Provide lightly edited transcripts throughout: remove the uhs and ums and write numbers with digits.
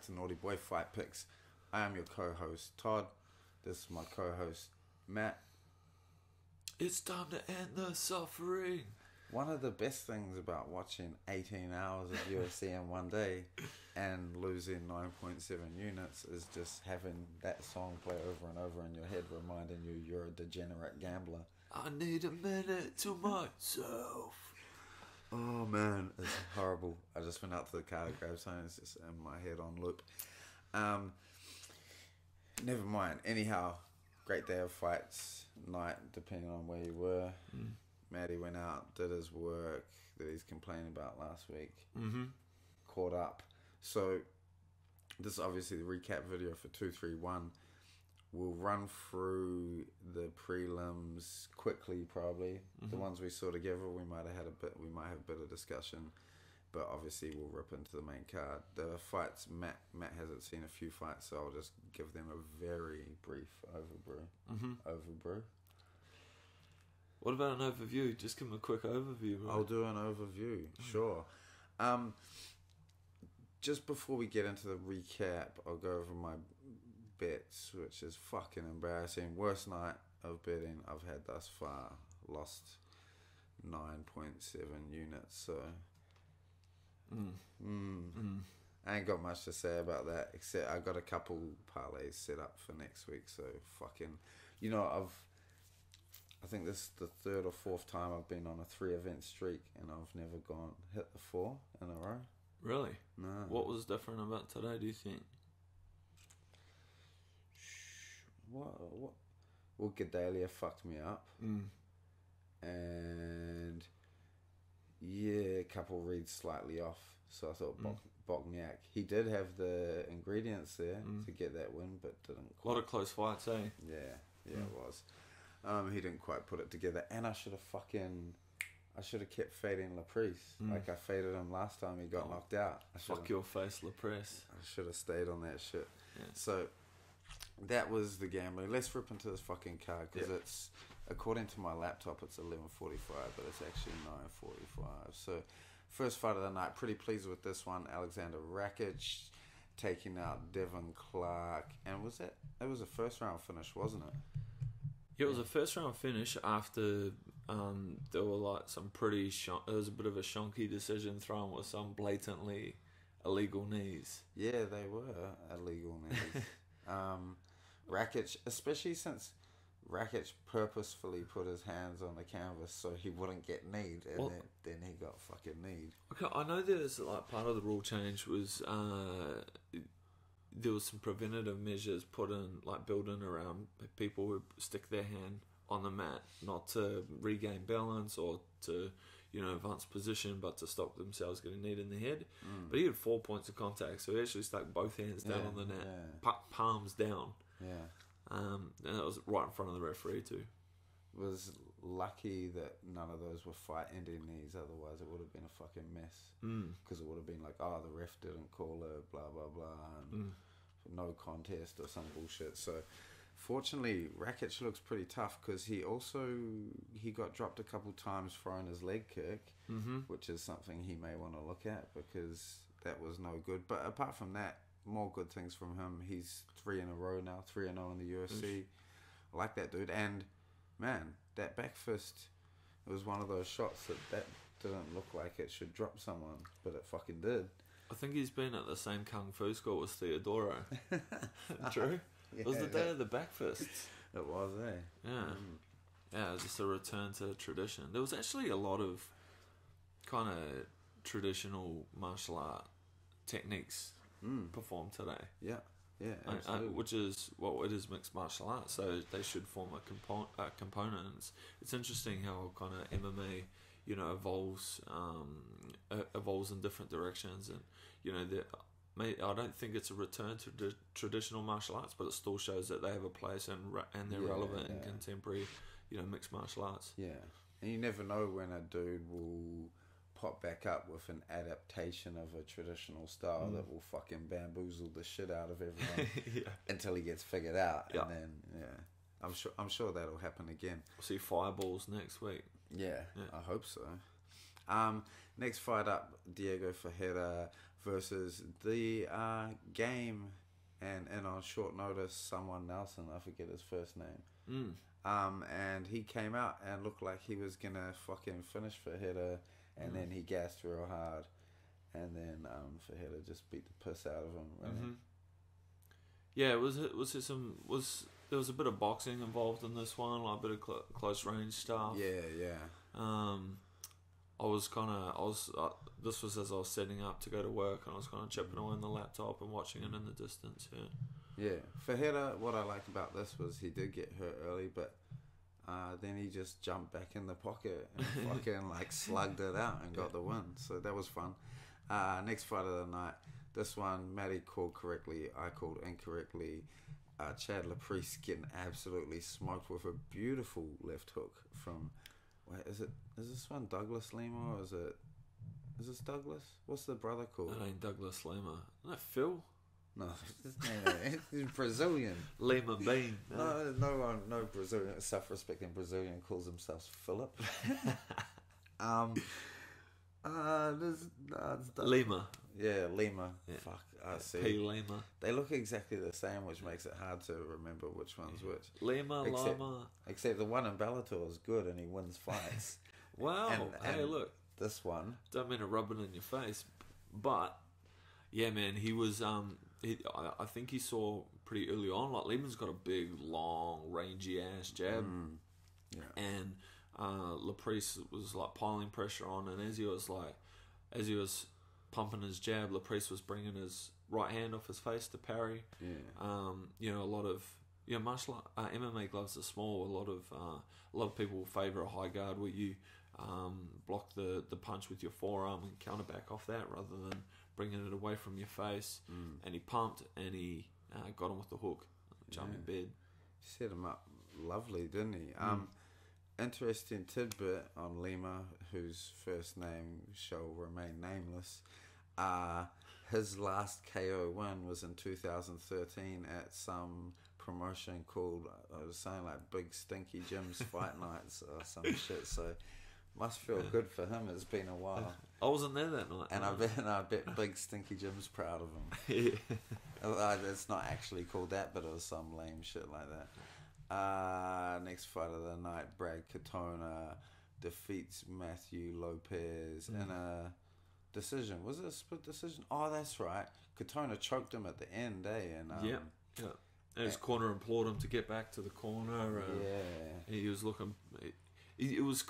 to Naughty Boy Fight Picks. I am your co-host Todd. This is my co-host Matt. It's time to end the suffering. One of the best things about watching 18 hours of UFC in one day and losing 9.7 units is just having that song play over and over in your head, reminding you you're a degenerate gambler. I need a minute to myself. Oh man, it's horrible. I just went out to the car to grab something. It's just in my head on loop. Never mind. Anyhow, great day of fights, night, depending on where you were. Matty went out, did his work that he's complaining about last week. Caught up. So this is obviously the recap video for 231. We'll run through the prelims quickly, probably. The ones we saw together, we might have a bit of discussion, but obviously we'll rip into the main card. The fights, Matt hasn't seen a few fights, so I'll just give them a very brief overview. What about an overview? Just give them a quick overview, right? I'll do an overview, sure. Just before we get into the recap, I'll go over my bets, which is fucking embarrassing. Worst night of betting I've had thus far. Lost 9.7 units, so I ain't got much to say about that, except I got a couple parlays set up for next week, so fucking, I think this is the third or fourth time I've been on a 3-event streak and I've never hit the 4 in a row. Really? No. What was different about today, do you think? Well, Gedalia fucked me up. And yeah, a couple reads slightly off. So I thought Bogniak. He did have the ingredients there to get that win, but didn't quite. A lot of close fights, eh? Yeah, it was. He didn't quite put it together. And I should have kept fading Laprice. Like I faded him last time he got knocked out. Fuck your face, Laprice. I should have stayed on that shit. Yeah. So that was the gambling. Let's rip into this fucking card because it's, according to my laptop, it's 11:45, but it's actually 9:45. So first fight of the night, pretty pleased with this one. Alexander Rakic taking out Devin Clark, and it was a first round finish, wasn't it? Yeah, it was a first round finish after there were like some pretty there was a bit of a shonky decision thrown with some blatantly illegal knees. Yeah, they were illegal knees. Rakic, especially since Rakic purposefully put his hands on the canvas so he wouldn't get kneed, and then he got fucking kneed. Okay, I know there's like part of the rule change was there was some preventative measures put in, like building around people who stick their hand on the mat, not to regain balance or to, advance position, but to stop themselves getting kneed in the head. But he had 4 points of contact, so he actually stuck both hands down on the net, palms down. Yeah. And that was right in front of the referee too. Was lucky that none of those were fight-ending knees, otherwise it would have been a fucking mess. Because it would have been like, the ref didn't call it, blah, blah, blah, and no contest or some bullshit. So fortunately, Rakic looks pretty tough because he got dropped a couple times throwing his leg kick, which is something he may want to look at because that was no good. But apart from that, more good things from him. He's 3 in a row now, 3-0 in the UFC. I like that dude. And man, that back fist, it was one of those shots that didn't look like it should drop someone, but it fucking did. I think he's been at the same kung fu school as Theodoro. True? Yeah, It was the day of the back fists. It was, eh? Yeah. Yeah, it was just a return to tradition. There was actually a lot of kind of traditional martial art techniques performed today. Yeah, absolutely. Which is it is mixed martial arts, so they should form a component. It's interesting how kind of MMA, evolves in different directions, and I don't think it's a return to traditional martial arts, but it still shows that they have a place and they're relevant in contemporary, mixed martial arts. Yeah, and you never know when a dude will pop back up with an adaptation of a traditional style that will fucking bamboozle the shit out of everyone until he gets figured out, and then I'm sure that'll happen again. We'll see fireballs next week. Yeah, I hope so. Next fight up, Diego Ferreira versus the Game, and on short notice, someone Nelson, I forget his first name. And he came out and looked like he was gonna fucking finish Fajita, and then he gassed real hard, and then Fajita just beat the piss out of him. Really. Yeah, there was a bit of boxing involved in this one, like a bit of close range stuff. Yeah. This was as I was setting up to go to work, and I was kind of chipping away on the laptop and watching it in the distance. Yeah. Fajita, what I liked about this was he did get hurt early, but then he just jumped back in the pocket and fucking like slugged it out and got the win. So that was fun. Next fight of the night, this one, Matty called correctly, I called incorrectly. Chad Laprice getting absolutely smoked with a beautiful left hook from... Wait, is this one Douglas Lima, or is this Douglas? What's the brother called? That ain't Douglas Lima. Isn't that Phil? No, he's Brazilian. Lima Bean. No Brazilian, self-respecting Brazilian calls himself Philip. Lima. Yeah, Lima. Yeah. Fuck, I see. P. Lima. They look exactly the same, which makes it hard to remember which one's which. Lima. Except the one in Bellator is good and he wins fights. Wow. And hey, look. This one. Don't mean to rub it in your face, but yeah, man, he was. I think he saw pretty early on. Like Lima's got a big, long, rangy ass jab, and Laprice was like piling pressure on, and as he was pumping his jab, Laprice was bringing his right hand off his face to parry. A lot of martial MMA gloves are small. A lot of people favour a high guard where you block the punch with your forearm and counter back off that rather than bringing it away from your face. And he pumped and he got him with the hook, jumping bed. Set him up lovely, didn't he? Interesting tidbit on Lima, whose first name shall remain nameless. His last KO win was in 2013 at some promotion called, I was saying like Big Stinky Jim's Fight Nights or some shit. So must feel good for him. It's been a while. I wasn't there that night. And I bet Big Stinky Jim's proud of him. It's not actually called that, but it was some lame shit like that. Next fight of the night, Brad Katona defeats Matthew Lopez in a decision. Was it a split decision? Oh, that's right. Katona choked him at the end, And And his corner implored him to get back to the corner. He was looking... It was...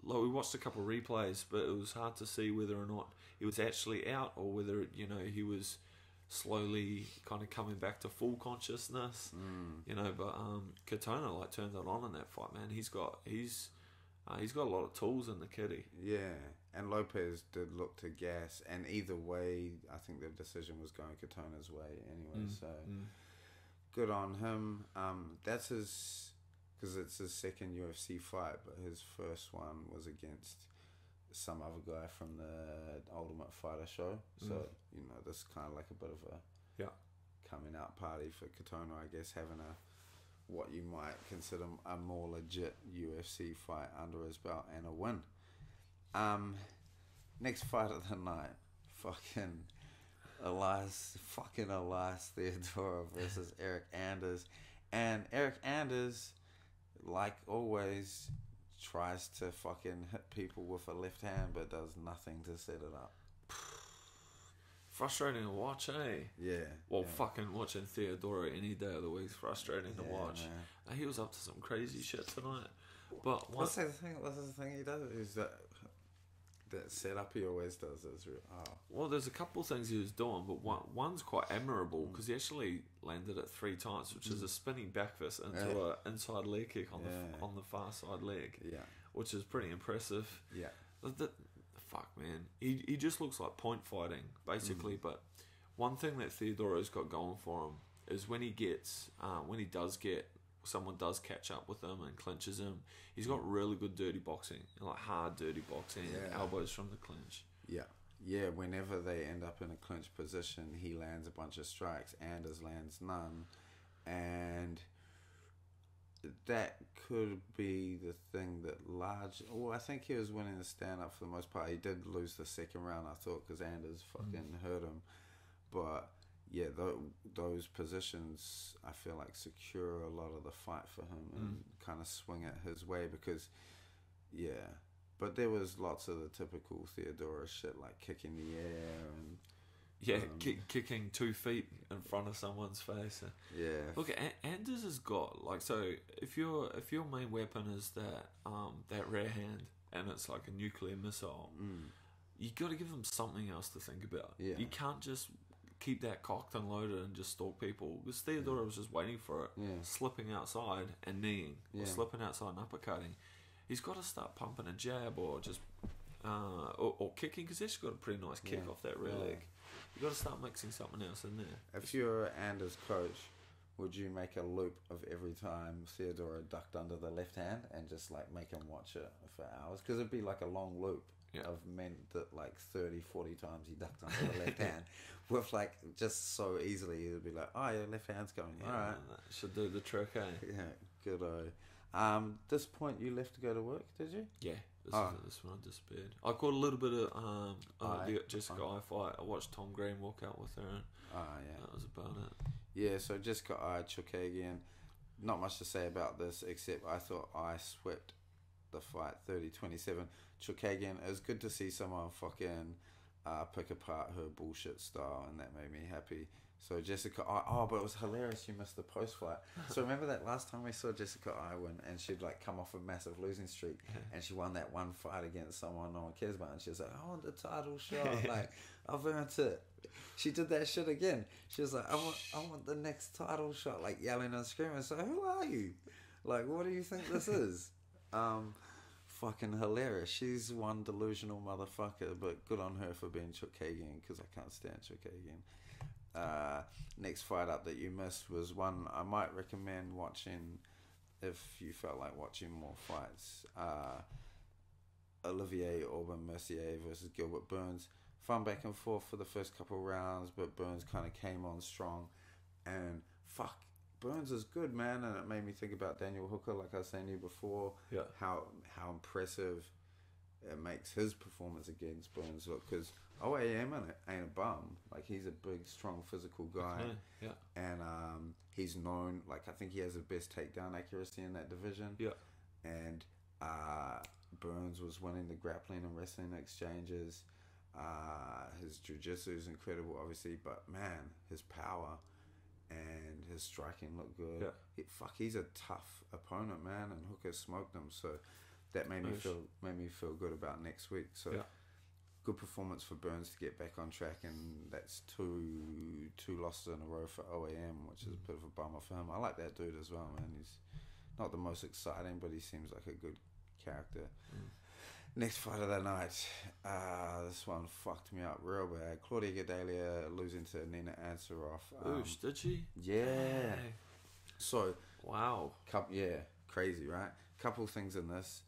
Like, we watched a couple of replays, but it was hard to see whether or not he was actually out or whether, he was slowly kind of coming back to full consciousness. But Katona turned it on in that fight, man. He's got a lot of tools in the kitty. Yeah, and Lopez did look to gas, and either way, I think the decision was going Katona's way anyway. Good on him. That's his, because it's his second UFC fight, but his first one was against some other guy from the Ultimate Fighter show. So this is kind of like a bit of a coming out party for Katona, I guess, having what you might consider a more legit UFC fight under his belt and a win. Next fight of the night, fucking Elias Theodorou versus Eric Anders. And Eric Anders, like always, tries to fucking hit people with a left hand but does nothing to set it up. Frustrating to watch, eh? Yeah. Fucking watching Theodorou any day of the week is frustrating to watch. He was up to some crazy shit tonight. But what's the thing he does? Is that setup he always does is real. Well, there's a couple of things he was doing, but one's quite admirable because he actually landed it 3 times, which is a spinning back fist into an inside leg kick on the far side leg. Yeah, which is pretty impressive. Yeah, fuck man, he just looks like point fighting basically. But one thing that Theodorou's got going for him is when he does get someone does catch up with him and clinches him, he's got really good dirty boxing, like hard dirty boxing, elbows from the clinch. Yeah, whenever they end up in a clinch position, he lands a bunch of strikes. Anders lands none, and that could be the thing that I think he was winning the stand-up for the most part. He did lose the second round, I thought, because Anders fucking hurt him. But yeah, those positions, I feel like, secure a lot of the fight for him and kind of swing it his way because, yeah. But there was lots of the typical Theodora shit, like kicking the air and... Yeah, kicking 2 feet in front of someone's face. Yeah. Look, Anders has got like, so if your main weapon is that rear hand and it's like a nuclear missile, you got to give them something else to think about. Yeah. You can't just keep that cocked and loaded and just stalk people. Because Theodora was just waiting for it, slipping outside and kneeing, or slipping outside and uppercutting. He's got to start pumping a jab or just or kicking, because he's got a pretty nice kick off that rear leg. You got to start mixing something else in there. If you're Anders' coach, would you make a loop of every time Theodora ducked under the left hand and just like make him watch it for hours? Because it'd be like a long loop of men that like 30, 40 times he ducked under the left hand with like just so easily it'd be like, oh yeah, left hand's going. All right, that should do the trick, eh? Yeah, good. This point you left to go to work, did you? Yeah. This one I disappeared. I caught a little bit of the Jessica I fight. I watched Tom Green walk out with her, and that was about it. Yeah, so Jessica I Chukagian. Not much to say about this except I thought I swept the fight 30-27. Chukagian, it was good to see someone fucking pick apart her bullshit style, and that made me happy. So Jessica but it was hilarious you missed the post-fight. So remember that last time we saw Jessica I win and she'd like come off a massive losing streak and she won that one fight against someone no one cares about and she was like, I want the title shot, like I've earned it. She did that shit again. She was like, I want the next title shot, like yelling and screaming. So who are you? Like, what do you think this is? Fucking hilarious. She's one delusional motherfucker, but good on her for being Chukagian, because I can't stand Chukagian. Next fight up that you missed was one I might recommend watching if you felt like watching more fights. Olivier Aubin-Mercier versus Gilbert Burns. Fun back and forth for the first couple of rounds, but Burns kind of came on strong, and fuck, Burns is good, man. And it made me think about Daniel Hooker, like I was saying to you before, how impressive it makes his performance against Burns look, because OAM ain't a bum. Like, he's a big, strong, physical guy. And he's known, like, I think he has the best takedown accuracy in that division. And Burns was winning the grappling and wrestling exchanges. His jiu-jitsu is incredible, obviously, but man, his power and his striking look good. He's a tough opponent, man, and Hooker smoked him. So that made me feel good about next week. So good performance for Burns to get back on track, and that's two losses in a row for OAM, which is a bit of a bummer for him. I like that dude as well, man. He's not the most exciting, but he seems like a good character. Next fight of the night, this one fucked me up real bad. Claudia Gadelha losing to Nina Ansaroff. Did she? Yeah. Hey. So wow. Crazy, right? Couple things in this.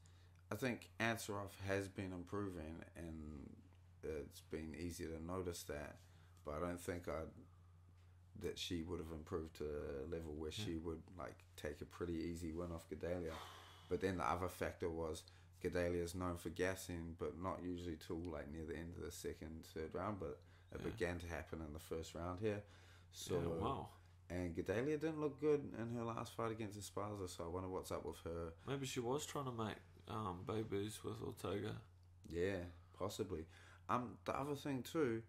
I think Ansaroff has been improving, and it's been easy to notice that, but I don't think that she would have improved to a level where she would like take a pretty easy win off Gadelha. But then the other factor was Gadelha is known for gassing, but not usually till like near the end of the second, third round. But it began to happen in the first round here. So and Gadelha didn't look good in her last fight against Esparza. So I wonder what's up with her. Maybe she was trying to make babies with Ortega. Yeah, possibly. The other thing too,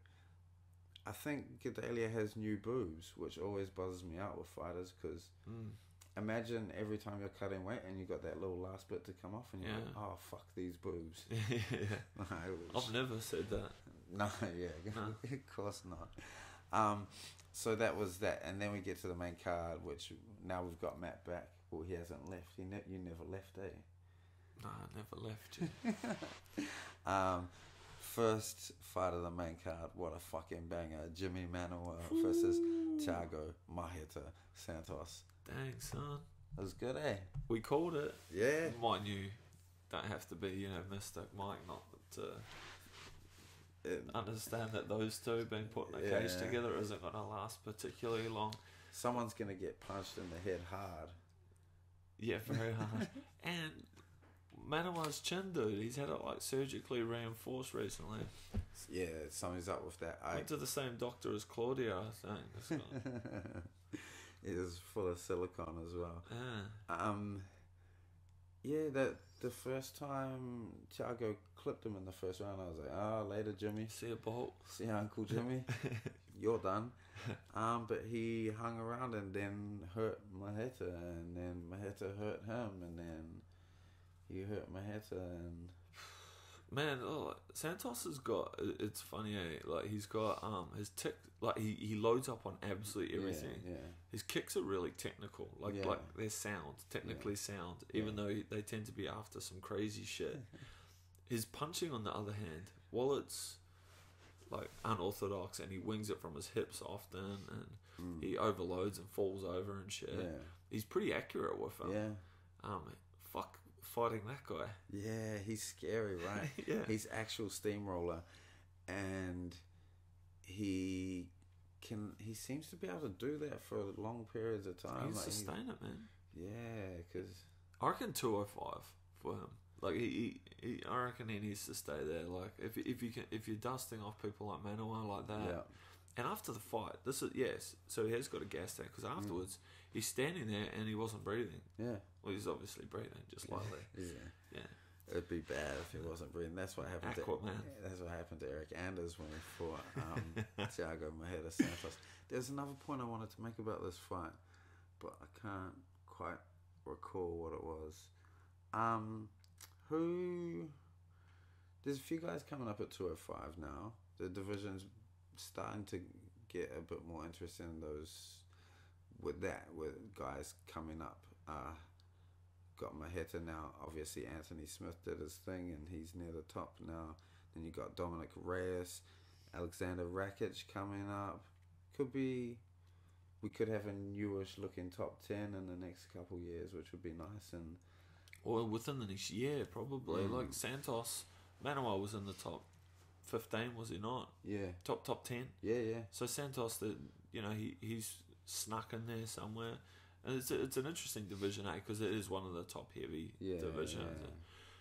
I think Gadelha has new boobs, which always buzzes me out with fighters, because imagine every time you're cutting weight and you got that little last bit to come off, and you're like, oh fuck these boobs. I've never said that. No, of course not. So that was that, and then we get to the main card, which now we've got Matt back. Well, he hasn't left. You never left, eh? No, I never left you. First fight of the main card, what a fucking banger. Jimmy Manuel versus Thiago Marreta Santos. Dang, son. It was good, eh? We called it. Yeah. Mind you, don't have to be, Mr. Mike, not to understand that those two being put in a cage together isn't going to last particularly long. Someone's going to get punched in the head hard. Yeah, very hard. And Manawa's chin, dude, he's had it like surgically reinforced recently. Yeah, something's up with that. Went to the same doctor as Claudia, I think. This guy. It is full of silicone as well. Yeah. Yeah, that the first time Thiago clipped him in the first round, I was like, later, Jimmy. See you, Bolt. See you, Uncle Jimmy. You're done. But he hung around and then hurt Maheta, and then Maheta hurt him, and then he hurt Maheta, and... Man, Santos has got, it's funny, like he's got his tick, like he loads up on absolutely everything. Yeah. His kicks are really technical, like they're sound, technically sound, even though they tend to be after some crazy shit. His punching, on the other hand, while it's like unorthodox and he wings it from his hips often, and he overloads and falls over and shit, he's pretty accurate with him. Fuck fighting that guy. Yeah, he's scary, right? Yeah. He's actual steamroller, and he seems to be able to do that for long periods of time. He can sustain it, man. Yeah, because I reckon 205 for him. Like he I reckon he needs to stay there. Like if you're dusting off people like Manoa like that, and after the fight, so he has got a gas tank, because afterwards he's standing there and he wasn't breathing. Yeah. Well, he's obviously breathing just lightly. Yeah. It'd be bad if he wasn't breathing. That's what happened. That's what happened to Eric Anders when he fought Thiago Maheta Santos. There's another point I wanted to make about this fight, but I can't quite recall what it was. There's a few guys coming up at 205 now. The division's starting to get a bit more interesting in those with guys coming up. Got Maheta now. Obviously, Anthony Smith did his thing, and he's near the top now. Then you got Dominic Reyes, Alexander Rakic coming up. We could have a newish looking top 10 in the next couple years, which would be nice. And within the next year, probably. Like Santos, Manoa was in the top 15, was he not? Yeah. Top 10. Yeah. So Santos, he's snuck in there somewhere. And it's an interesting division, because it is one of the top heavy divisions. Yeah.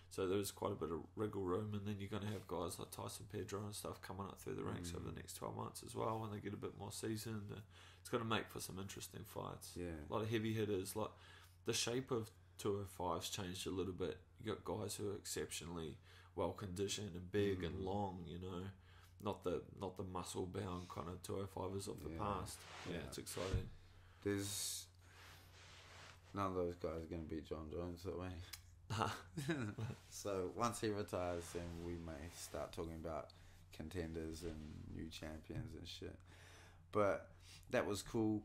So there's quite a bit of wriggle room, and then you're going to have guys like Tyson Pedro and stuff coming up through the ranks over the next 12 months as well, when they get a bit more seasoned. It's going to make for some interesting fights. Yeah. A lot of heavy hitters. Like the shape of 205's changed a little bit. You got guys who are exceptionally well conditioned and big and long, not the muscle bound kind of 205ers of the past. Yeah, it's exciting. There's none of those guys are going to beat John Jones that way. So once he retires, then we may start talking about contenders and new champions and shit. But that was cool.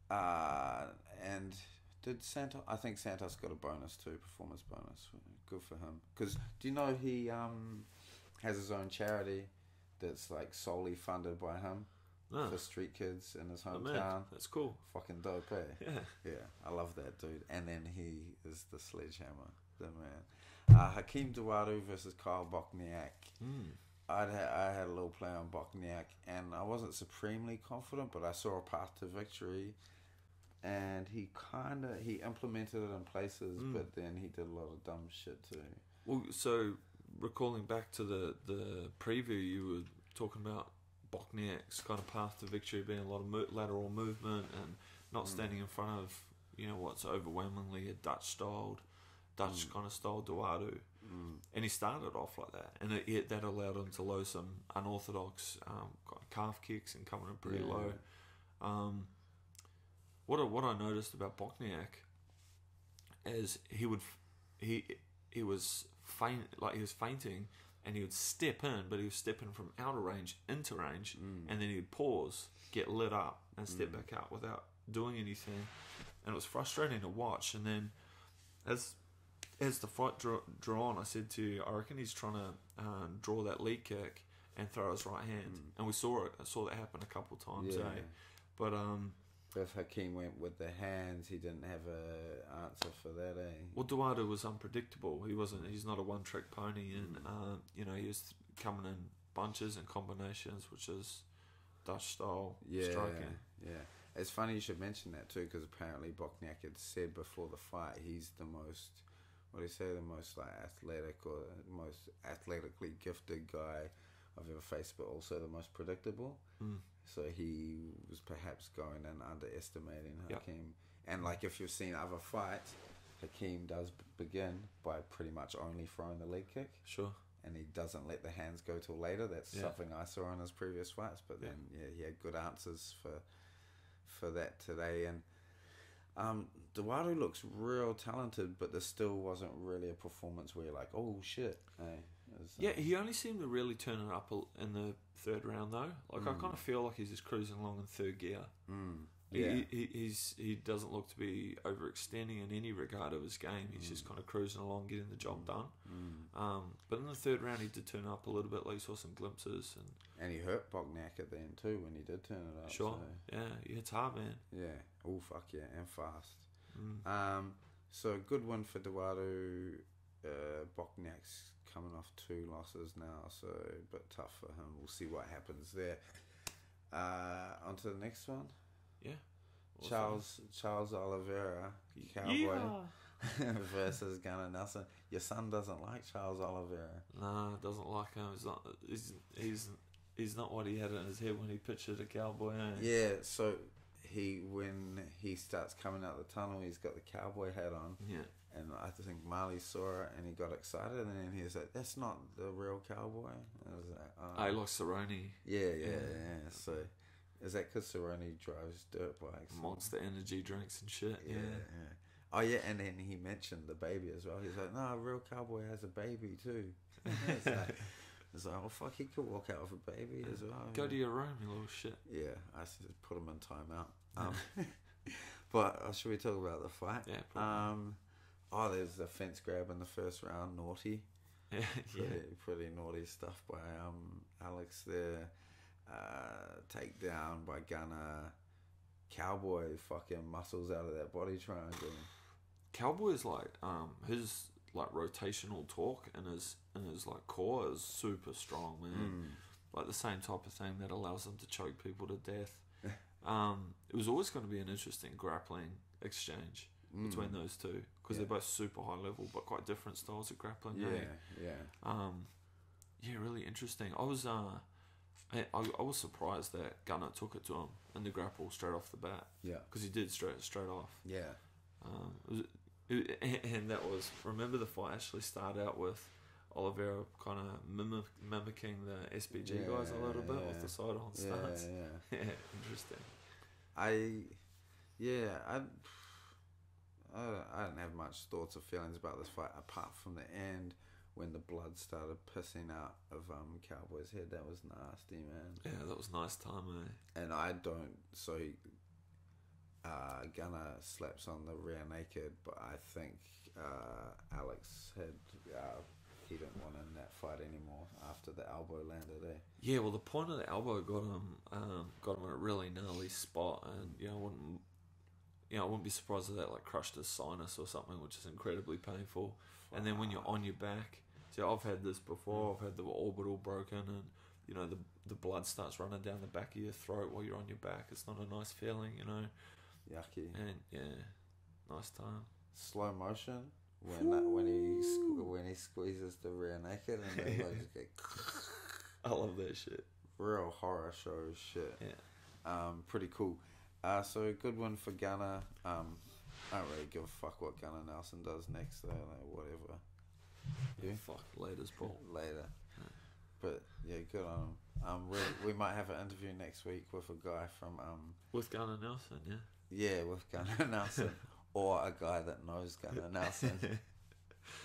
And did Santos? I think Santos got a bonus too, performance bonus. Good for him. Because do you know he has his own charity that's like solely funded by him? For street kids in his hometown. That's cool. Fucking dope, eh? Yeah, I love that dude. And then he is the sledgehammer, the man. Hakeem Dawodu versus Kyle Bochniak. I had a little play on Bochniak, and I wasn't supremely confident, but I saw a path to victory. And he implemented it in places, but then he did a lot of dumb shit too. Well, so recalling back to the preview, you were talking about Bochniak's kind of path to victory being a lot of lateral movement and not standing in front of what's overwhelmingly a Dutch kind of style Dawodu, and he started off like that, and that allowed him to load some unorthodox calf kicks and coming in pretty low. What I noticed about Bochniak is he was fainting. And he would step in, but he was stepping from outer range into range, and then he'd pause, get lit up, and step back out without doing anything. And it was frustrating to watch. And then, as the fight drew on, I said to you, I reckon he's trying to draw that lead kick and throw his right hand. And I saw that happen a couple of times. But if Hakeem went with the hands, he didn't have an answer for that, eh? Well, Dawodu was unpredictable. He's not a one-trick pony, and he was coming in bunches and combinations, which is Dutch style striking. Yeah. It's funny you should mention that too, because apparently Bokniak had said before the fight he's the most, what do you say, the most like athletic or the most athletically gifted guy I've ever faced, but also the most predictable. So he was perhaps going and underestimating Hakeem. And like if you've seen other fights, Hakeem does begin by pretty much only throwing the leg kick. Sure. And he doesn't let the hands go till later. That's something I saw in his previous fights. But then, he had good answers for that today. And Duwaru looks real talented, but there still wasn't really a performance where you're like, oh shit. He only seemed to really turn it up in the third round though. Like I kind of feel like he's just cruising along in third gear. He doesn't look to be overextending in any regard of his game. He's just kind of cruising along, getting the job done. But in the third round, he did turn up a little bit. Like, you saw some glimpses, and he hurt Bokniak at the end too when he did turn it up. Sure, so. He hits hard, man. Yeah, oh fuck yeah, and fast. So a good one for Duwaru. Bokniak's coming off 2 losses now, so a bit tough for him. We'll see what happens there. On to the next one. Yeah. Charles Oliveira, Cowboy, versus Gunnar Nelson. Your son doesn't like Charles Oliveira. No, doesn't like him. He's not what he had in his head when he pictured a Cowboy. Yeah, so when he starts coming out the tunnel, he's got the cowboy hat on. Yeah. And I think Marley saw it and he got excited, and then he was like, "That's not the real cowboy." I was like, he likes Cerrone. Yeah. So. Is that because Cerrone drives dirt bikes? Monster energy drinks and shit. Yeah. Oh, yeah, and then he mentioned the baby as well. He's like, no, a real cowboy has a baby too. It's like, oh, fuck, he could walk out with a baby as well. Go to your room, you little shit. Yeah, I should put him in timeout. But should we talk about the fight? Yeah, probably. There's the fence grab in the first round. Naughty. Pretty naughty stuff by Alex there. Takedown by Gunnar. Cowboy fucking muscles out of that body triangle. Cowboy's like his like rotational torque and his like core is super strong, man. Like the same type of thing that allows him to choke people to death. It was always going to be an interesting grappling exchange between those two, because they're both super high level but quite different styles of grappling. Really interesting. I was surprised that Gunnar took it to him in the grapple straight off the bat. Yeah, because he did straight off. Yeah. And that was, remember the fight actually started out with Oliveira kind of mimicking the SBG guys a little bit with the side on stance. Yeah, interesting. I didn't have much thoughts or feelings about this fight apart from the end when the blood started pissing out of Cowboy's head. That was nasty, man. Yeah, that was nice time, eh? And I don't. So Gunnar slaps on the rear naked, but I think Alex had. He didn't want in that fight anymore after the elbow landed there. Yeah, well, the point of the elbow got him in a really gnarly spot, and I wouldn't be surprised if that like crushed his sinus or something, which is incredibly painful. And then when you're on your back, I've had this before. I've had the orbital broken, and the blood starts running down the back of your throat while you're on your back. It's not a nice feeling, Yucky. And nice time. Slow motion. When he squeezes the rear naked and they just get. I love that shit. Real horror show shit. Yeah. Pretty cool. So a good one for Gunnar. I don't really give a fuck what Gunnar Nelson does next though. Like whatever. Yeah. Fuck later's Paul. Later. Yeah. But yeah, good on him. We might have an interview next week with a guy from with Gunnar Nelson. Yeah. Yeah, with Gunnar Nelson. Or a guy that knows Gunnar Nelson.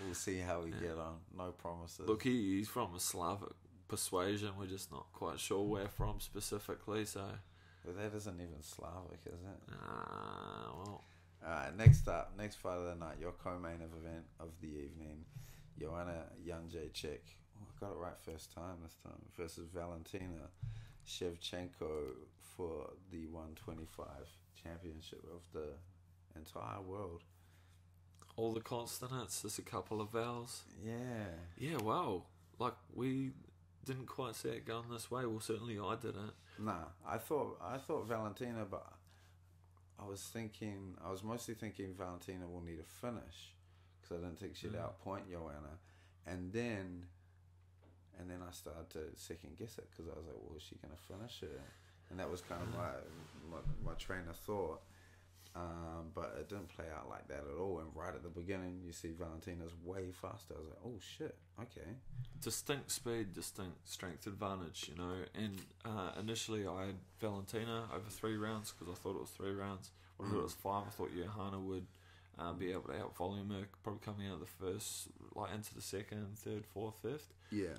We'll see how we get on. No promises. Look, he's from a Slavic persuasion. We're just not quite sure where from specifically. So, but that isn't even Slavic, is it? Well. Alright, next fight of the night, your co-main event of the evening, Joanna Jędrzejczyk. I got it right first time this time. Versus Valentina Shevchenko for the 125 championship of the entire world. All the consonants, just a couple of vowels. Yeah, wow. Like, we didn't quite see it going this way. Well, certainly I didn't. Nah, I thought Valentina, but I was mostly thinking Valentina will need a finish because I didn't think she'd outpoint Joanna, and then I started to second guess it because I was like, well, is she going to finish her? And that was kind of my train of thought. But it didn't play out like that at all. And right at the beginning, you see Valentina's way faster. I was like, oh shit, okay. Distinct speed, distinct strength advantage, you know. And initially I had Valentina over 3 rounds because I thought it was 3 rounds. When it was 5, I thought Johanna would be able to out-volume her, probably coming out of the first, like into the second, third, fourth, fifth. Yeah.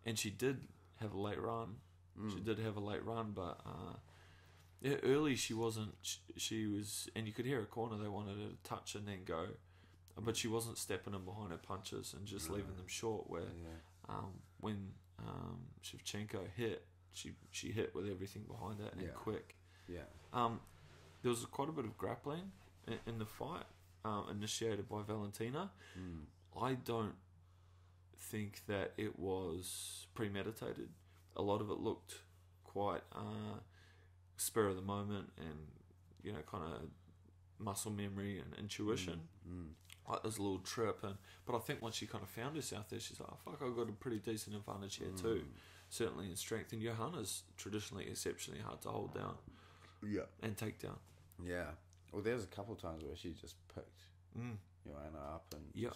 And she did have a late run. She did have a late run, but early she wasn't. She was, and you could hear a corner. They wanted her to touch and then go, but she wasn't stepping in behind her punches and just leaving them short. Where when Shevchenko hit, she hit with everything behind her and quick. Yeah. There was quite a bit of grappling in the fight, initiated by Valentina. I don't think that it was premeditated. A lot of it looked quite spur of the moment and, you know, kind of muscle memory and intuition. Like there's a little trip, but I think once she kind of found herself there, she's like, oh, fuck, I've got a pretty decent advantage here too, certainly in strength. And Johanna's traditionally exceptionally hard to hold down and take down. Yeah. Well, there's a couple of times where she just picked Joanna up and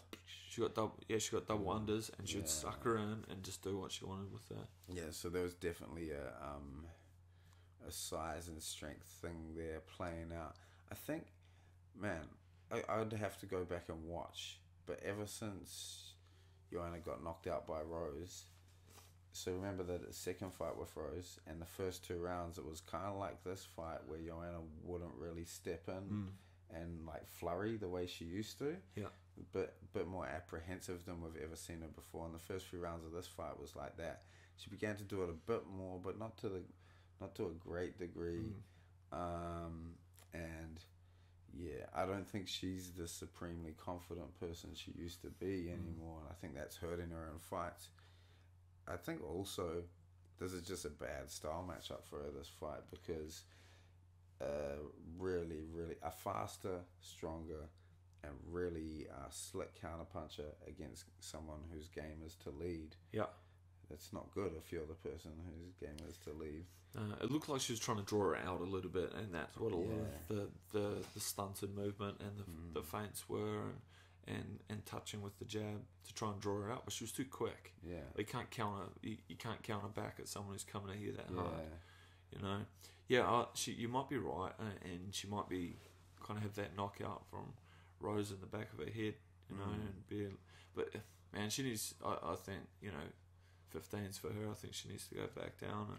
she got double unders and she would suck her in and just do what she wanted with that. Yeah, so there was definitely a size and strength thing there playing out. I think, man, I'd have to go back and watch, but ever since Joanna got knocked out by Rose, so remember that the second fight with Rose and the first 2 rounds, it was kind of like this fight where Joanna wouldn't really step in and like flurry the way she used to. Yeah. But more apprehensive than we've ever seen her before. And the first few rounds of this fight was like that. She began to do it a bit more, but not to a great degree. And yeah, I don't think she's the supremely confident person she used to be anymore. And I think that's hurting her in fights. I think also this is just a bad style matchup for her, this fight, because really, really a faster, stronger, and really slick counterpuncher against someone whose game is to lead. Yeah. That's not good if you're the person whose game is to lead. It looked like she was trying to draw her out a little bit, and that's what a lot of the stunted movement and the feints were, and touching with the jab to try and draw her out, but she was too quick. Yeah. You can't counter back at someone who's coming at you that hard. You know. Yeah, you might be right, and she might be kind of have that knockout from Rose in the back of her head, you know, but man, she needs. I think, you know, 15's for her. I think she needs to go back down.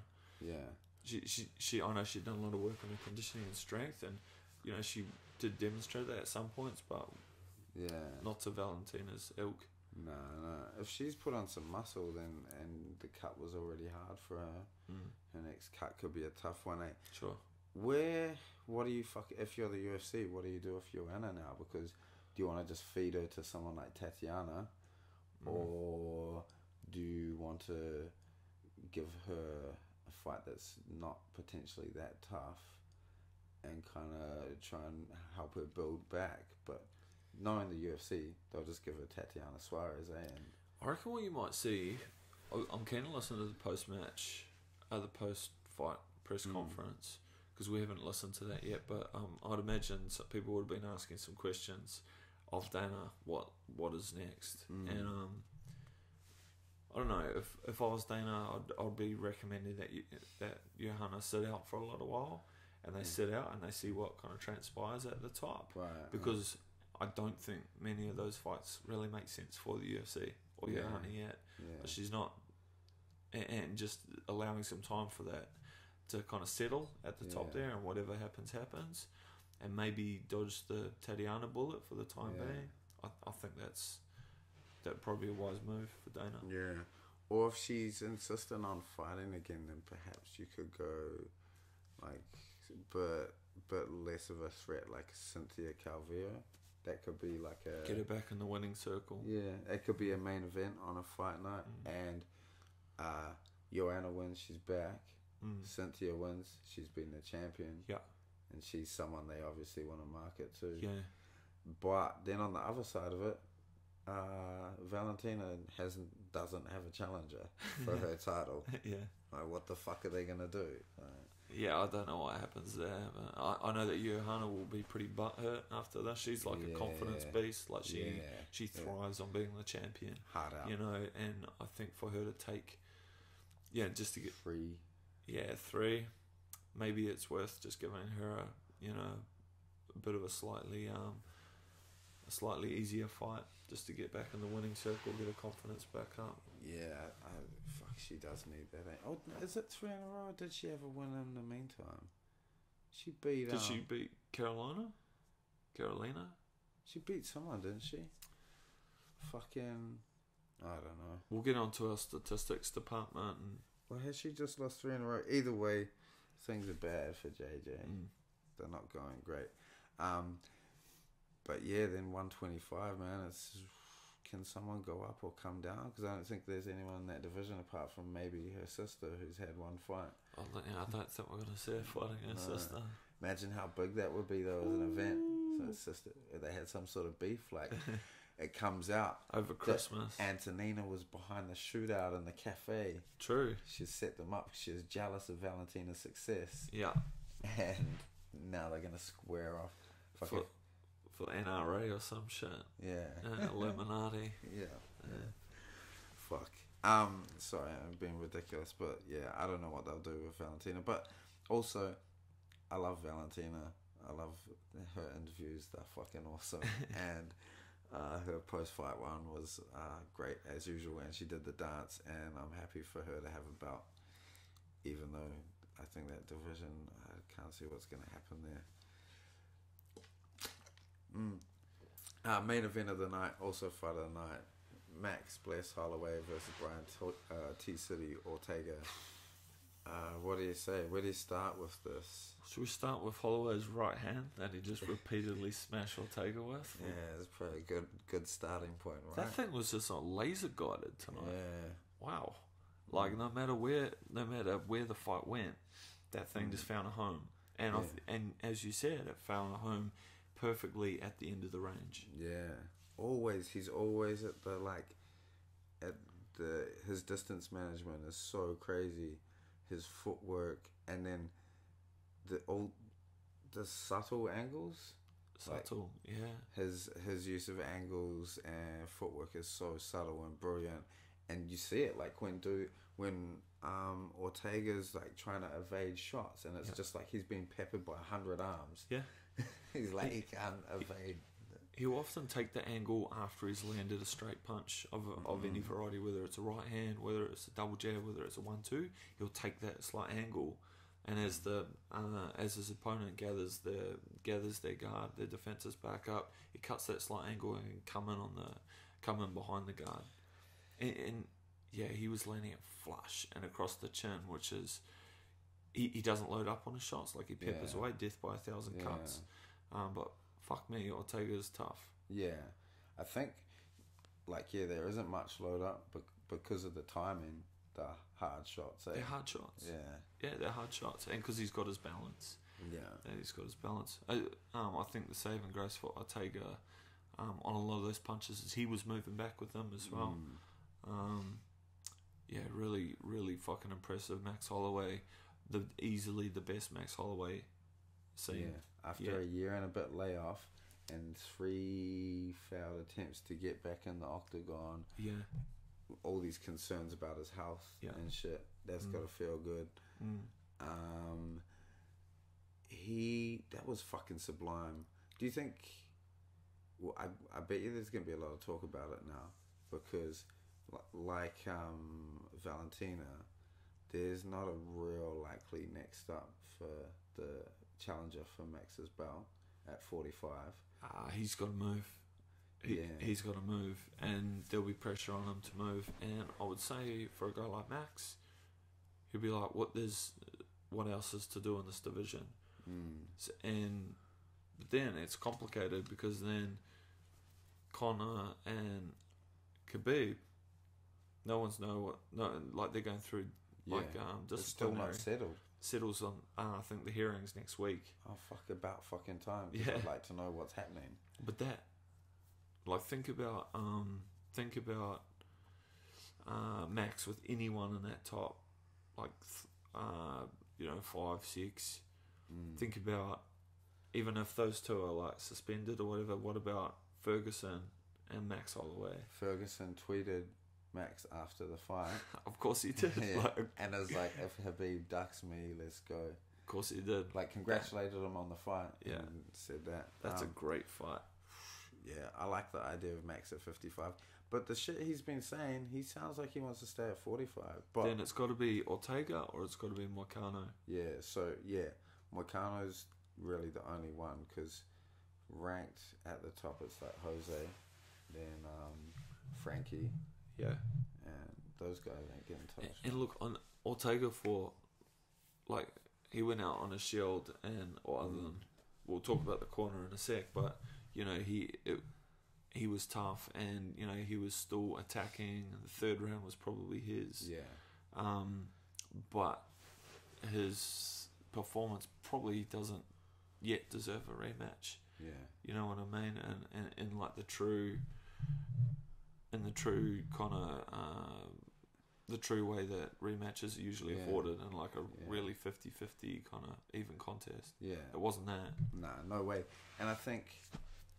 She. I know she'd done a lot of work on her conditioning and strength, and you know she did demonstrate that at some points, but not to Valentina's ilk. No. If she's put on some muscle, and the cut was already hard for her, her next cut could be a tough one. Sure. What do you if you're the UFC? What do you do with Joanna now? Because do you want to just feed her to someone like Tatiana, or do you want to give her a fight that's not potentially that tough and kind of try and help her build back? But knowing the UFC, they'll just give her Tatiana Suarez, And I reckon what you might see, I'm keen to listen to the post-match, the post-fight press conference, because we haven't listened to that yet, but I'd imagine some people would have been asking some questions of Dana, what is next, and I don't know, if I was Dana, I'd be recommending that Johanna sit out for a little while, and they sit out and they see what kind of transpires at the top, right? Because I don't think many of those fights really make sense for the UFC or Johanna yet. But she's not, and just allowing some time for that to kind of settle at the top there, and whatever happens, and maybe dodge the Tatiana bullet for the time being. I think that'd probably be a wise move for Dana. Yeah. Or if she's insistent on fighting again, then perhaps you could go like, but less of a threat, like Cynthia Calvillo. That could be like a... Get her back in the winning circle. Yeah, it could be a main event on a fight night, and Joanna wins, she's back. Cynthia wins, she's been the champion. Yeah. and she's someone they obviously want to market to. Yeah. But then on the other side of it, Valentina doesn't have a challenger for her title. Yeah. Like, what the fuck are they gonna do? Yeah, I don't know what happens there. But I know that Johanna will be pretty butthurt after this. She's like a confidence beast. Like she thrives on being the champion. Hard out. You know, and I think for her to take, just to get 3. Yeah, 3. Maybe it's worth just giving her a bit of a slightly easier fight just to get back in the winning circle, get her confidence back up. Yeah, fuck, she does need that. Oh, is it 3 in a row? Or did she ever win in the meantime? She beat. Did she beat Carolina? She beat someone, didn't she? Fucking, I don't know. We'll get onto our statistics department. Well, has she just lost 3 in a row? Either way, things are bad for JJ. They're not going great. But yeah, then 125, man. Can someone go up or come down? Because I don't think there's anyone in that division apart from maybe her sister who's had 1 fight. I don't think we're going to see her fighting her sister. Imagine how big that would be though as an event. So her sister, they had some sort of beef. Like, it comes out over Christmas. Antonina was behind the shootout in the cafe. True. She set them up. She was jealous of Valentina's success. Yeah. And now they're going to square off. For NRA or some shit. Yeah. Illuminati. Yeah. Fuck. Sorry, I'm being ridiculous, but yeah, I don't know what they'll do with Valentina. But also, I love Valentina. I love her interviews. They're fucking awesome. And her post-fight one was great as usual, and she did the dance, and I'm happy for her to have a belt, even though I think that division, I can't see what's going to happen there. Main event of the night, also fight of the night, Max Bless Holloway versus Brian T-City Ortega. What do you say? Where do you start with this? Should we start with Holloway's right hand that he just repeatedly smashed Ortega with? Yeah, it's probably a good starting point, right? That thing was just laser guided tonight. Yeah. Wow. Like, no matter where the fight went, that thing just found a home. And and as you said, it found a home perfectly at the end of the range. Yeah. He's always his distance management is so crazy. His footwork, and then the subtle angles. His use of angles and footwork is so subtle and brilliant, and you see it like when Ortega's like trying to evade shots, and it's just like he's being peppered by 100 arms. Yeah. He's like, he can't evade. He'll often take the angle after he's landed a straight punch of any variety, whether it's a right hand, whether it's a double jab, whether it's a 1-2. He'll take that slight angle, and as his opponent gathers their guard, their defenses back up, he cuts that slight angle and come in behind the guard, and he was landing it flush and across the chin, which is he doesn't load up on his shots, like he peppers away, death by 1,000 cuts. But fuck me, Ortega's tough. Yeah, I think there isn't much load up, but because of the timing, the hard shots. They're hard shots. Yeah, they're hard shots, and because he's got his balance. Yeah, he's got his balance. I think the saving grace for Ortega on a lot of those punches is he was moving back with them as well. Really, really fucking impressive. Max Holloway, easily the best Max Holloway seen. Yeah, after a year and a bit layoff and 3 failed attempts to get back in the octagon. Yeah. All these concerns about his health and shit. That's gotta feel good. That was fucking sublime. Do you think? Well, I bet you there's gonna be a lot of talk about it now because, like Valentina, there's not a real likely next up for the challenger for Max's belt at 45. He's got to move. He's got to move, and there'll be pressure on him to move. And I would say for a guy like Max, he'll be like, what else is to do in this division? But then it's complicated because then Conor and Khabib, no one's they're going through disciplinary. It's still not settled. settles on. I think the hearings next week. Oh fuck! About fucking time. 'Cause I'd like to know what's happening. But that, like, think about Max with anyone in that top, like, 5, 6. Think about, even if those two are like suspended or whatever, what about Ferguson and Max Holloway? Ferguson tweeted Max after the fight. Of course he did. Yeah. Like, And it was like, if Habib ducks me, let's go. of course he did. Like, congratulated him on the fight. Yeah. And said that. That's a great fight. Yeah, I like the idea of Max at 55. But the shit he's been saying, he sounds like he wants to stay at 45. But Then it's got to be Ortega or it's got to be Moicano. yeah, so yeah, Moicano's really the only one, because ranked at the top it's like Jose, then Frankie, Yeah. and those guys ain't getting touched. And look, on Ortega, for, like, he went out on a shield, or other than, we'll talk about the corner in a sec, but, he was tough, and, he was still attacking. The third round was probably his. Yeah. But his performance probably doesn't yet deserve a rematch. Yeah. You know what I mean? And in like the true kind of the true way that rematches are usually afforded, in like a really 50-50 kind of even contest. Yeah. It wasn't that. Nah, no way. And I think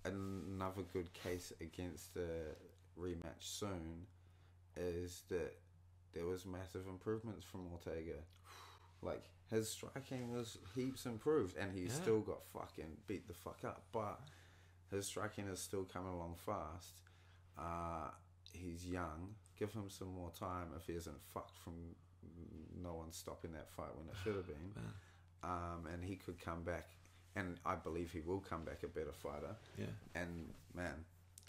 another good case against the rematch soon is that there was massive improvements from Ortega. Like, his striking was heaps improved, and he's still got fucking beat the fuck up, but his striking is still coming along fast. He's young. Give him some more time if he isn't fucked from no one stopping that fight when it should have been. And he could come back, and I believe he will come back a better fighter. Yeah. And man,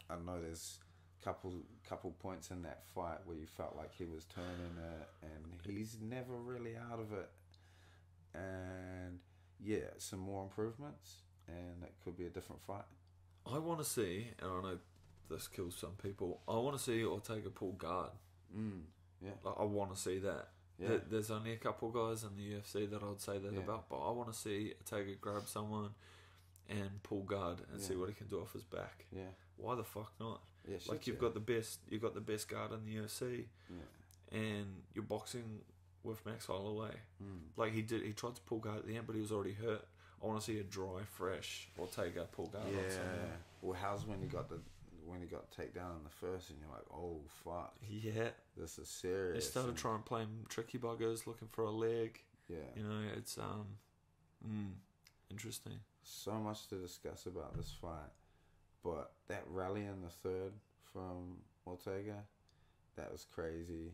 I know there's couple points in that fight where you felt like he was turning it, and he's never really out of it. And yeah, some more improvements, and it could be a different fight. I want to see, and I know this kills some people, I want to see Ortega pull guard. Yeah. Like, I want to see that. Yeah. There's only a couple guys in the UFC that I'd say that about, but I want to see Ortega grab someone and pull guard and see what he can do off his back. Yeah. Why the fuck not? Yeah, like, you've got the best guard in the UFC, and you're boxing with Max Holloway. Like, he tried to pull guard at the end, but he was already hurt. I want to see a dry, fresh Ortega pull guard on someone. Well, how's when he got takedown in the first, and you're like, oh fuck. Yeah. This is serious. He started trying playing tricky buggers, looking for a leg. Yeah. It's interesting. So much to discuss about this fight, but that rally in the third from Ortega, that was crazy.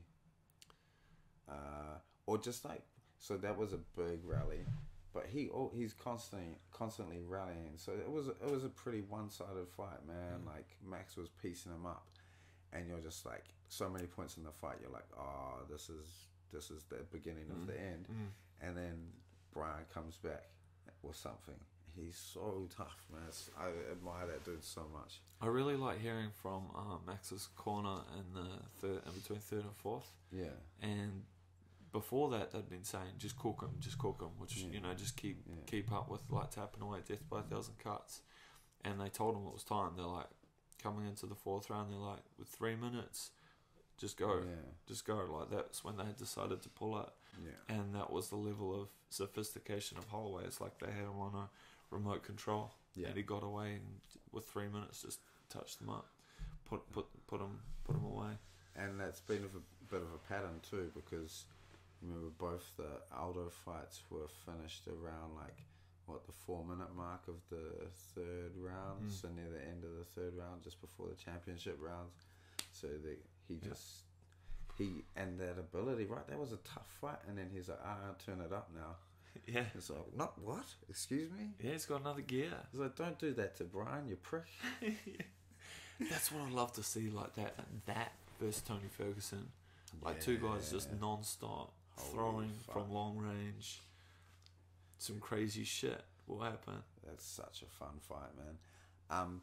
Or just like, so that was a big rally, but he's constantly rallying. So it was a pretty one-sided fight, man. Like, Max was piecing him up, and you're just like, so many points in the fight, you're like, oh, this is the beginning of the end. And then Brian comes back with something. He's so tough, man. I admire that dude so much. I really like hearing from Max's corner in between third and fourth. Yeah. And before that, they'd been saying, just cook him, which, just keep up with, like, tapping away at death by 1,000 cuts. And they told him it was time. They're like, coming into the fourth round, they're like, with 3 minutes, just go. Like, that's when they had decided to pull it. Yeah. And that was the level of sophistication of Holloway. It's like they had him on a remote control, and he got away, and with 3 minutes just touched them up, put them away. And that's been a bit of a pattern too, because remember both the Aldo fights were finished around the 4 minute mark of the third round, so near the end of the third round, just before the championship rounds. So he and that ability, right? That was a tough fight, and then he's like, turn it up now. Yeah. It's like, not what? Excuse me? Yeah, he's got another gear. He's like, don't do that to Brian, you prick. That's what I love to see, like that versus Tony Ferguson. Like, two guys just non-stop throwing from long range. Some crazy shit will happen. That's such a fun fight, man.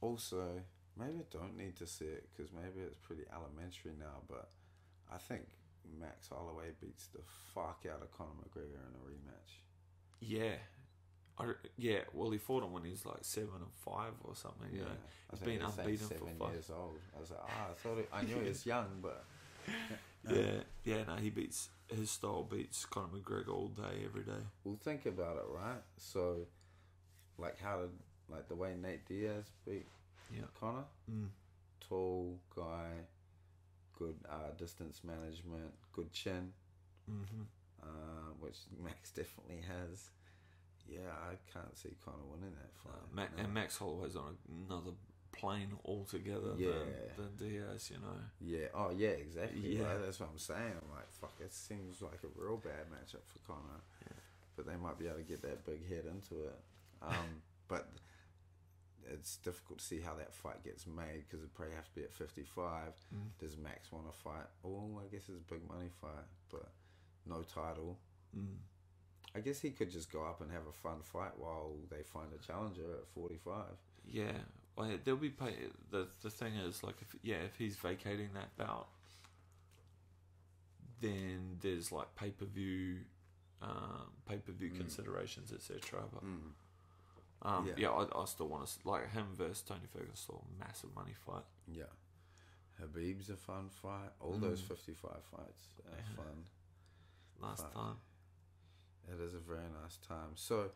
Also, maybe I don't need to see it, because maybe it's pretty elementary now, but I think Max Holloway beats the fuck out of Conor McGregor in a rematch. Yeah. Well, he fought him when he was like 7-5 or something. You know, he's been unbeaten for 7 years old. I was like, I knew he was young, but no, he beats his style beats Conor McGregor all day, every day. Well, think about it, right? So, like, the way Nate Diaz beat Conor, tall guy, good distance management, good chin, which Max definitely has. Yeah, I can't see Conor winning that fight. And Max Holloway's on another plane altogether than Diaz, you know. Yeah, oh yeah, exactly. Yeah. Right? That's what I'm saying. I'm like, fuck, it seems like a real bad matchup for Conor. Yeah. But they might be able to get that big head into it. But it's difficult to see how that fight gets made because it probably have to be at 55. Does Max want to fight? Oh, I guess it's a big money fight, but no title. I guess he could just go up and have a fun fight while they find a challenger at 45. Yeah, well, they'll be pay. The thing is, like, if he's vacating that bout, then there's like pay-per-view considerations, etc. But I still want to like him versus Tony Ferguson, still a massive money fight. Yeah, Habib's a fun fight. All those 55 fights are fun. Last time. It is a very nice time. So,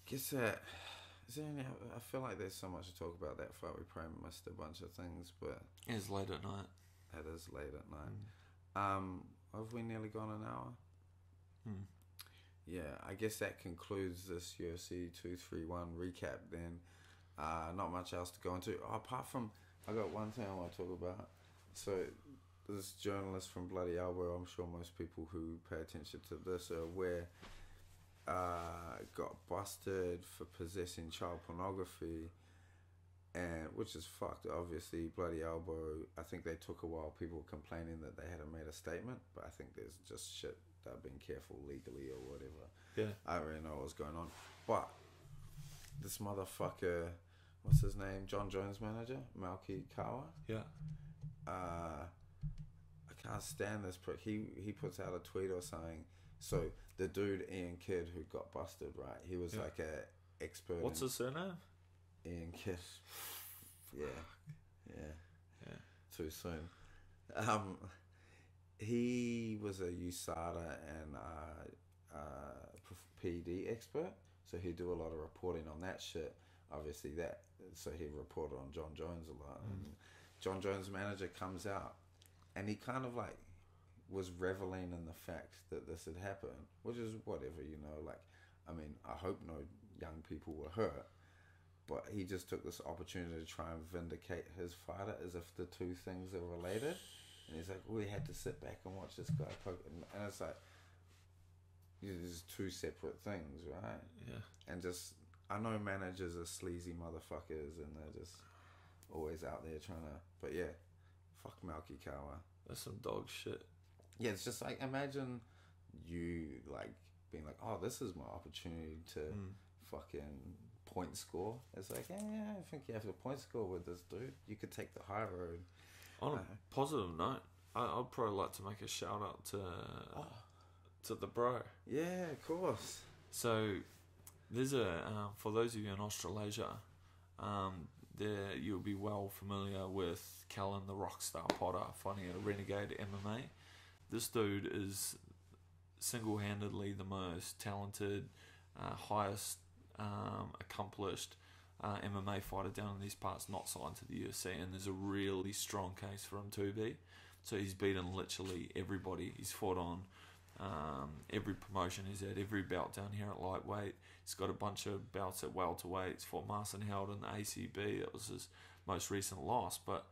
guess that. Is there any? I feel like there's so much to talk about that fight. We probably missed a bunch of things, but it's late at night. It is late at night. Have we nearly gone an hour? Yeah, I guess that concludes this UFC 231 recap. Then, not much else to go into. Apart from, I got one thing I want to talk about. So, this journalist from Bloody Elbow, I'm sure most people who pay attention to this are aware, got busted for possessing child pornography, and which is fucked. Obviously, Bloody Elbow, I think they took a while. People were complaining that they hadn't made a statement, but I think there's just shit they've been careful legally or whatever. Yeah, I don't really know what's going on. But this motherfucker, what's his name? John Jones' manager, Malky Kawa. Yeah. I can't stand this prick. He puts out a tweet or something. So the dude Ian Kidd who got busted, right? He was like a expert. What's his surname? Ian Kidd. Yeah. Too soon. He was a USADA and PD expert, so he'd do a lot of reporting on that shit. Obviously so he reported on John Jones a lot. And John Jones' manager comes out, and he kind of like was reveling in the fact that this had happened, which is whatever, you know, like, I mean, I hope no young people were hurt, but he just took this opportunity to try and vindicate his fighter as if the two things are related. And he's like, we had to sit back and watch this guy poke, and it's like, there's two separate things, right? Yeah. And just, I know managers are sleazy motherfuckers and they're just always out there trying to, but yeah, fuck Malky Kawa. That's some dog shit. Yeah, it's just like, imagine you like being like, oh, this is my opportunity to fucking point score. It's like, I think you have to point score with this dude. You could take the high road. On a positive note, I'd probably like to make a shout out to the bro. Yeah, of course. So there's for those of you in Australasia, there you'll be well familiar with Callan the Rockstar Potter fighting at Renegade MMA. This dude is single-handedly the most talented, highest accomplished MMA fighter down in these parts, not signed to the UFC, and there's a really strong case for him to be. So he's beaten literally everybody. He's fought on every promotion he's had, every bout down here at lightweight. He's got a bunch of bouts at welterweight. He's fought Marcin Held in the ACB. That was his most recent loss, but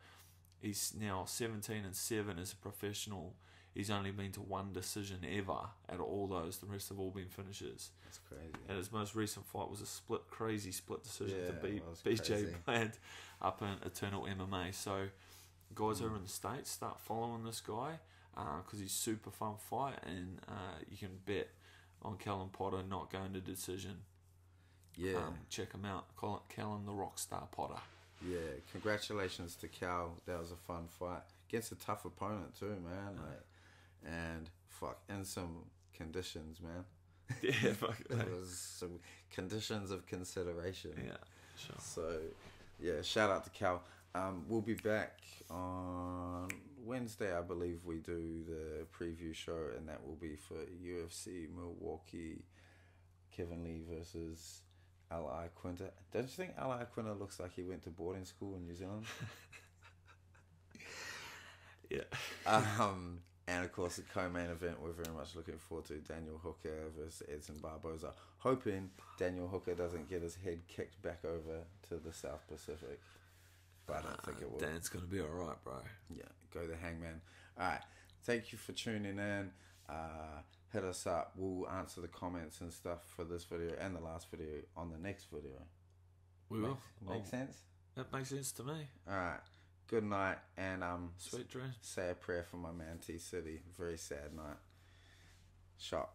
he's now 17-7 as a professional. He's only been to one decision ever out of all those. The rest have all been finishes. That's crazy. And his most recent fight was a crazy split decision to beat BJ Bland up in Eternal MMA. So guys over in the States, start following this guy because he's super fun fight, and you can bet on Callan Potter not going to decision. Yeah. Check him out. Callan the Rockstar Potter. Yeah, congratulations to Cal. That was a fun fight. Against a tough opponent too, man. Like, and fuck, in some conditions, man. Yeah, fuck. There was some conditions of consideration. Yeah, sure. So, yeah, shout out to Cal. We'll be back on Wednesday, I believe. We do the preview show, and that will be for UFC Milwaukee, Kevin Lee versus Ali Quinta. Don't you think Ali Quinta looks like he went to boarding school in New Zealand? Yeah. And of course, the co-main event we're very much looking forward to, Daniel Hooker versus Edson Barboza. Hoping Daniel Hooker doesn't get his head kicked back over to the South Pacific. But I don't think it will. Dan's going to be alright, bro. Yeah, go the Hangman. Alright, thank you for tuning in. Hit us up. We'll answer the comments and stuff for this video and the last video on the next video. We will. Make sense? That makes sense to me. Alright. Good night, and Sweet dreams. say a prayer for my man T City. Very sad night. Shot.